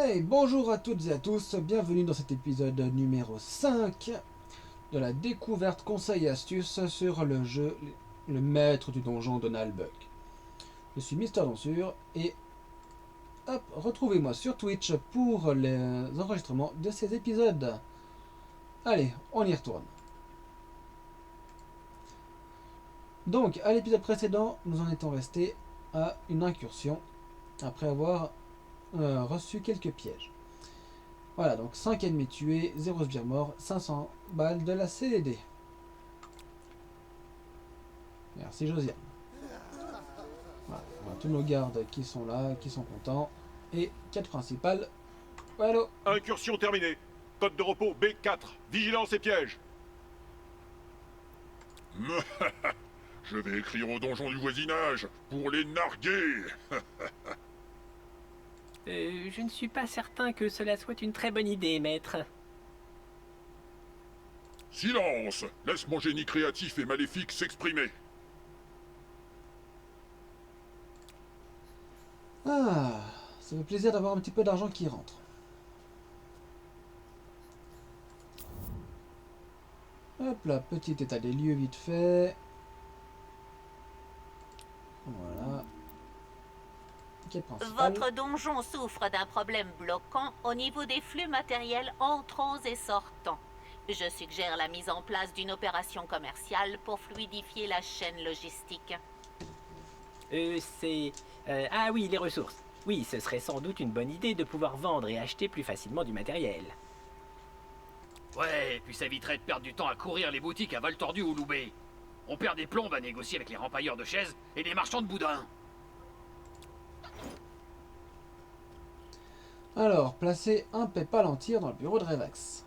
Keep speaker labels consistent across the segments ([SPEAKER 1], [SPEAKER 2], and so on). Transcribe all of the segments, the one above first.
[SPEAKER 1] Hey, bonjour à toutes et à tous, bienvenue dans cet épisode numéro 5 de la découverte conseils et astuces sur le jeu Le Maître du Donjon Donald Buck. Je suis Mister Donsure et hop, retrouvez-moi sur Twitch pour les enregistrements de ces épisodes. Allez, on y retourne. Donc, à l'épisode précédent, nous en étions restés à une incursion après avoir reçu quelques pièges. Voilà, donc 5 ennemis tués, 0 sbire mort, 500 balles de la CDD. Merci Josiane. Voilà, on a tous nos gardes qui sont là, qui sont contents. Et quête principale. Voilà.
[SPEAKER 2] Incursion terminée. Code de repos B4. Vigilance et piège.
[SPEAKER 3] Je vais écrire au donjon du voisinage pour les narguer.
[SPEAKER 4] Je ne suis pas certain que cela soit une très bonne idée, maître.
[SPEAKER 3] Silence! Laisse mon génie créatif et maléfique s'exprimer.
[SPEAKER 1] Ah, ça fait plaisir d'avoir un petit peu d'argent qui rentre. Hop là, petit état des lieux vite fait. Voilà. Quête principale.
[SPEAKER 5] Votre donjon souffre d'un problème bloquant au niveau des flux matériels entrants et sortants. Je suggère la mise en place d'une opération commerciale pour fluidifier la chaîne logistique.
[SPEAKER 4] Ah oui, les ressources. Oui, ce serait sans doute une bonne idée de pouvoir vendre et acheter plus facilement du matériel.
[SPEAKER 6] Ouais, et puis ça éviterait de perdre du temps à courir les boutiques à vol tordu ou loubé. On perd des plombes à négocier avec les rempailleurs de chaises et les marchands de boudins.
[SPEAKER 1] Alors, placez un Palantir dans le bureau de Revax.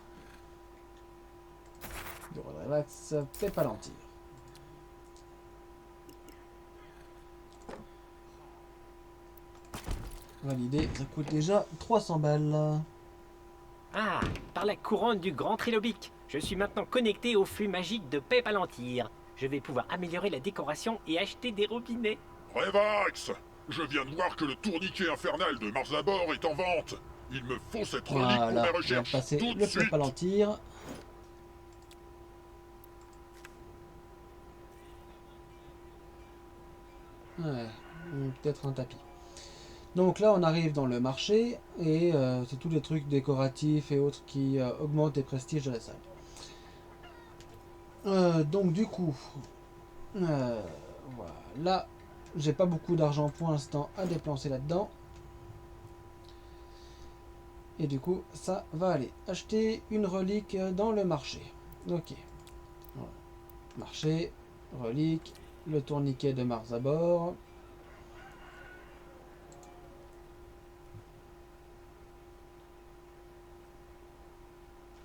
[SPEAKER 1] Bureau de Revax, Palantir. Validé, ça coûte déjà 300 balles.
[SPEAKER 4] Ah, par la couronne du grand trilobique. Je suis maintenant connecté au flux magique de Palantir. Je vais pouvoir améliorer la décoration et acheter des robinets.
[SPEAKER 3] Revax! Je viens de voir que le tourniquet infernal de Marzabor est en vente. Il me faut cette relique pour
[SPEAKER 1] Voilà,
[SPEAKER 3] mes
[SPEAKER 1] je vais
[SPEAKER 3] recherches
[SPEAKER 1] passer
[SPEAKER 3] tout de
[SPEAKER 1] le
[SPEAKER 3] suite.
[SPEAKER 1] Palantir. Ouais, peut-être un tapis. Donc là, on arrive dans le marché et c'est tous les trucs décoratifs et autres qui augmentent les prestiges de la salle. Donc du coup, voilà, j'ai pas beaucoup d'argent pour l'instant à dépenser là-dedans. Et du coup, ça va aller. Acheter une relique dans le marché. Ok. Voilà. Marché, relique, le tourniquet de Marzabor.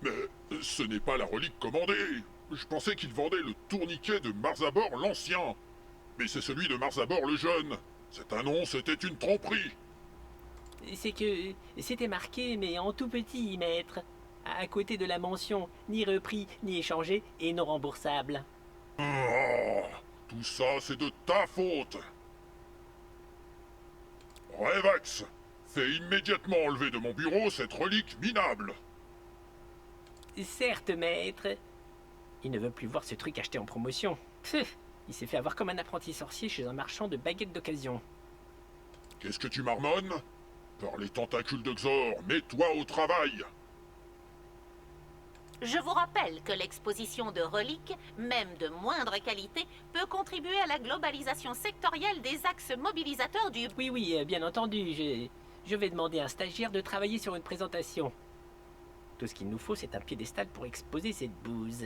[SPEAKER 3] Mais ce n'est pas la relique commandée. Je pensais qu'il vendait le tourniquet de Marzabor l'Ancien. Mais c'est celui de Marzabor le Jeune. Cette annonce était une tromperie.
[SPEAKER 4] C'est que c'était marqué, mais en tout petit, maître. À côté de la mention ni repris, ni échangé et non remboursable.
[SPEAKER 3] Oh, tout ça, c'est de ta faute. Revax, fais immédiatement enlever de mon bureau cette relique minable.
[SPEAKER 4] Certes, maître. Il ne veut plus voir ce truc acheté en promotion. Pfff, il s'est fait avoir comme un apprenti sorcier chez un marchand de baguettes d'occasion.
[SPEAKER 3] Qu'est-ce que tu marmonnes? Par les tentacules de Xor, mets-toi au travail.
[SPEAKER 5] Je vous rappelle que l'exposition de reliques, même de moindre qualité, peut contribuer à la globalisation sectorielle des axes mobilisateurs du...
[SPEAKER 4] Oui, bien entendu, je vais demander à un stagiaire de travailler sur une présentation. Tout ce qu'il nous faut, c'est un piédestal pour exposer cette bouse.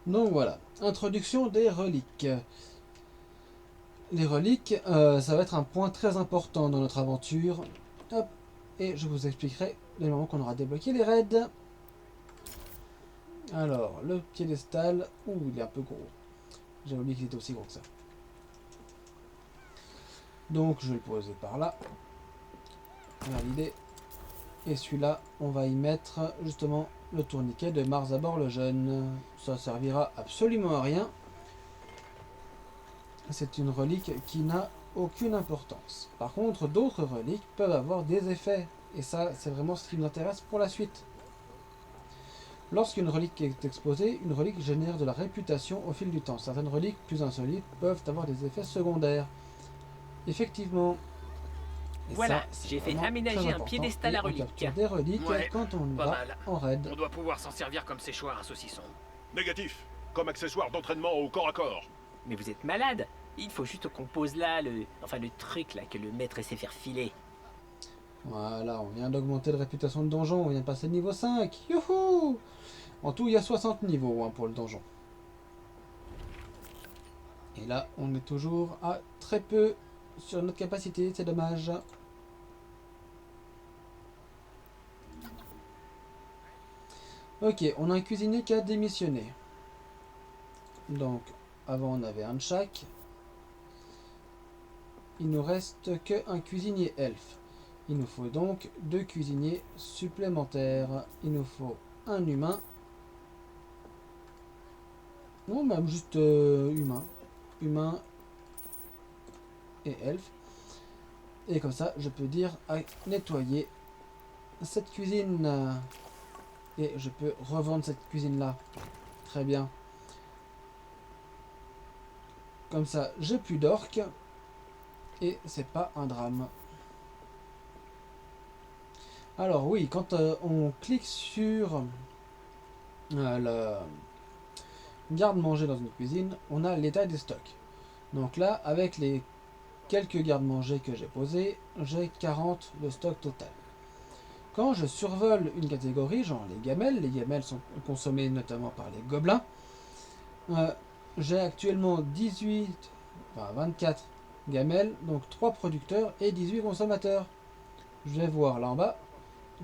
[SPEAKER 1] Donc voilà, introduction des reliques. Les reliques, ça va être un point très important dans notre aventure. Hop, et je vous expliquerai le moment qu'on aura débloqué les raids. Alors, le piédestal, ouh, il est un peu gros. J'avais oublié qu'il était aussi gros que ça. Donc je vais le poser par là. Valider. Et celui-là, on va y mettre justement le tourniquet de Marzabor le Jeune. Ça servira absolument à rien. C'est une relique qui n'a aucune importance. Par contre, d'autres reliques peuvent avoir des effets. Et ça, c'est vraiment ce qui nous intéresse pour la suite. Lorsqu'une relique est exposée, une relique génère de la réputation au fil du temps. Certaines reliques plus insolites peuvent avoir des effets secondaires. Effectivement. Et
[SPEAKER 4] Voilà,
[SPEAKER 1] ça, c'est
[SPEAKER 4] j'ai fait
[SPEAKER 1] vraiment
[SPEAKER 4] aménager
[SPEAKER 1] très
[SPEAKER 4] un
[SPEAKER 1] important.
[SPEAKER 4] piédestal à
[SPEAKER 1] Et on
[SPEAKER 4] reliques.
[SPEAKER 1] capture des reliques
[SPEAKER 6] Ouais,
[SPEAKER 1] quand on
[SPEAKER 6] pas
[SPEAKER 1] va
[SPEAKER 6] mal.
[SPEAKER 1] en raid.
[SPEAKER 6] On doit pouvoir s'en servir comme séchoir à saucisson.
[SPEAKER 2] Négatif. Comme accessoire d'entraînement au corps à corps.
[SPEAKER 4] Mais vous êtes malade. Il faut juste qu'on pose là le truc là que le maître essaie faire filer.
[SPEAKER 1] Voilà, on vient d'augmenter de réputation de donjon, on vient de passer de niveau 5. Youhou! En tout, il y a 60 niveaux hein, pour le donjon. Et là, on est toujours à très peu sur notre capacité, c'est dommage. Ok, on a un cuisinier qui a démissionné. Donc, avant on avait un de chaque. Il nous reste qu'un cuisinier elfe. Il nous faut donc 2 cuisiniers supplémentaires. Il nous faut un humain. Non, même juste humain. Humain et elfe. Et comme ça, je peux dire à nettoyer cette cuisine. Et je peux revendre cette cuisine-là. Très bien. Comme ça, j'ai plus d'orques. Et c'est pas un drame. Alors oui, quand on clique sur le garde-manger dans une cuisine, on a l'état des stocks. Donc là, avec les quelques garde-manger que j'ai posés, j'ai 40 de stock total. Quand je survole une catégorie, genre les gamelles sont consommées notamment par les gobelins, j'ai actuellement 24 gamelles, donc 3 producteurs et 18 consommateurs. Je vais voir là en bas,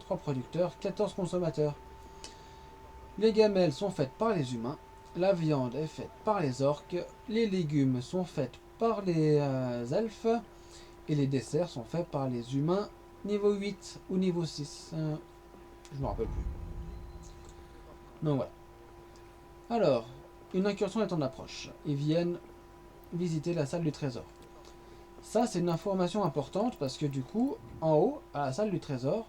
[SPEAKER 1] 3 producteurs, 14 consommateurs. Les gamelles sont faites par les humains, la viande est faite par les orques, les légumes sont faits par les elfes, et les desserts sont faits par les humains niveau 8 ou niveau 6. Je me rappelle plus. Donc voilà. Alors, une incursion est en approche. Ils viennent visiter la salle du trésor. Ça, c'est une information importante parce que du coup, en haut, à la salle du trésor,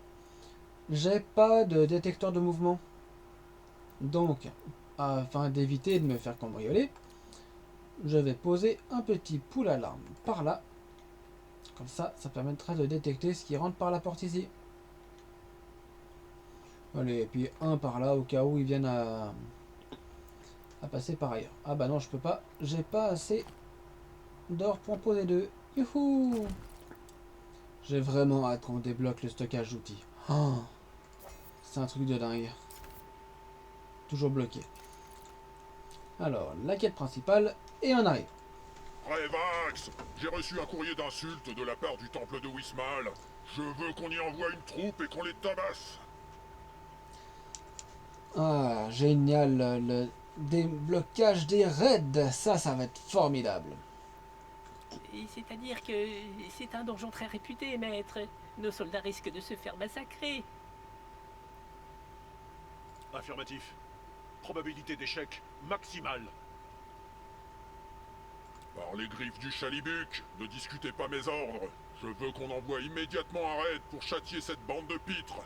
[SPEAKER 1] j'ai pas de détecteur de mouvement. Donc, afin d'éviter de me faire cambrioler, je vais poser un petit pool alarme par là. Comme ça, ça permettra de détecter ce qui rentre par la porte ici. Allez, et puis un par là au cas où ils viennent à passer par ailleurs. Ah bah non, je peux pas. J'ai pas assez d'or pour en poser 2. Youhou! J'ai vraiment hâte qu'on débloque le stockage d'outils. Oh, c'est un truc de dingue. Toujours bloqué. Alors, la quête principale, et on arrive.
[SPEAKER 3] Revax, j'ai reçu un courrier d'insulte de la part du temple de Wismal. Je veux qu'on y envoie une troupe et qu'on les tabasse.
[SPEAKER 1] Ah, génial. Le déblocage des raids. Ça va être formidable.
[SPEAKER 4] C'est-à-dire que c'est un donjon très réputé, maître. Nos soldats risquent de se faire massacrer.
[SPEAKER 2] Affirmatif. Probabilité d'échec maximale.
[SPEAKER 3] Par les griffes du Chalibuc, ne discutez pas mes ordres. Je veux qu'on envoie immédiatement un raid pour châtier cette bande de pitres.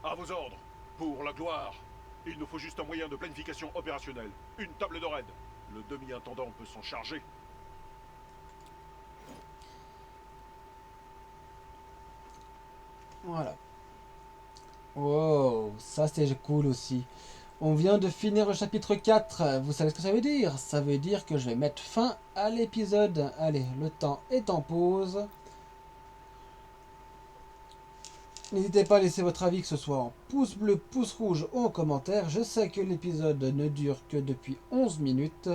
[SPEAKER 2] À vos ordres. Pour la gloire. Il nous faut juste un moyen de planification opérationnelle. Une table de raid. Le demi-intendant peut s'en charger.
[SPEAKER 1] Voilà. Wow, ça c'est cool aussi. On vient de finir le chapitre 4. Vous savez ce que ça veut dire? Ça veut dire que je vais mettre fin à l'épisode. Allez, le temps est en pause. N'hésitez pas à laisser votre avis, que ce soit en pouce bleu, pouce rouge ou en commentaire. Je sais que l'épisode ne dure que depuis 11 minutes.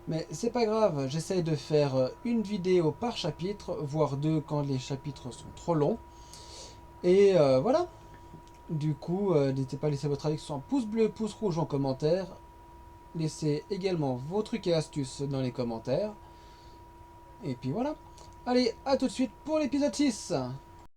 [SPEAKER 1] Mais c'est pas grave, j'essaye de faire une vidéo par chapitre, voire 2 quand les chapitres sont trop longs. Et voilà. Du coup, n'hésitez pas à laisser votre avis, que ce soit en pouce bleu, pouce rouge en commentaire. Laissez également vos trucs et astuces dans les commentaires. Et puis voilà. Allez, à tout de suite pour l'épisode 6.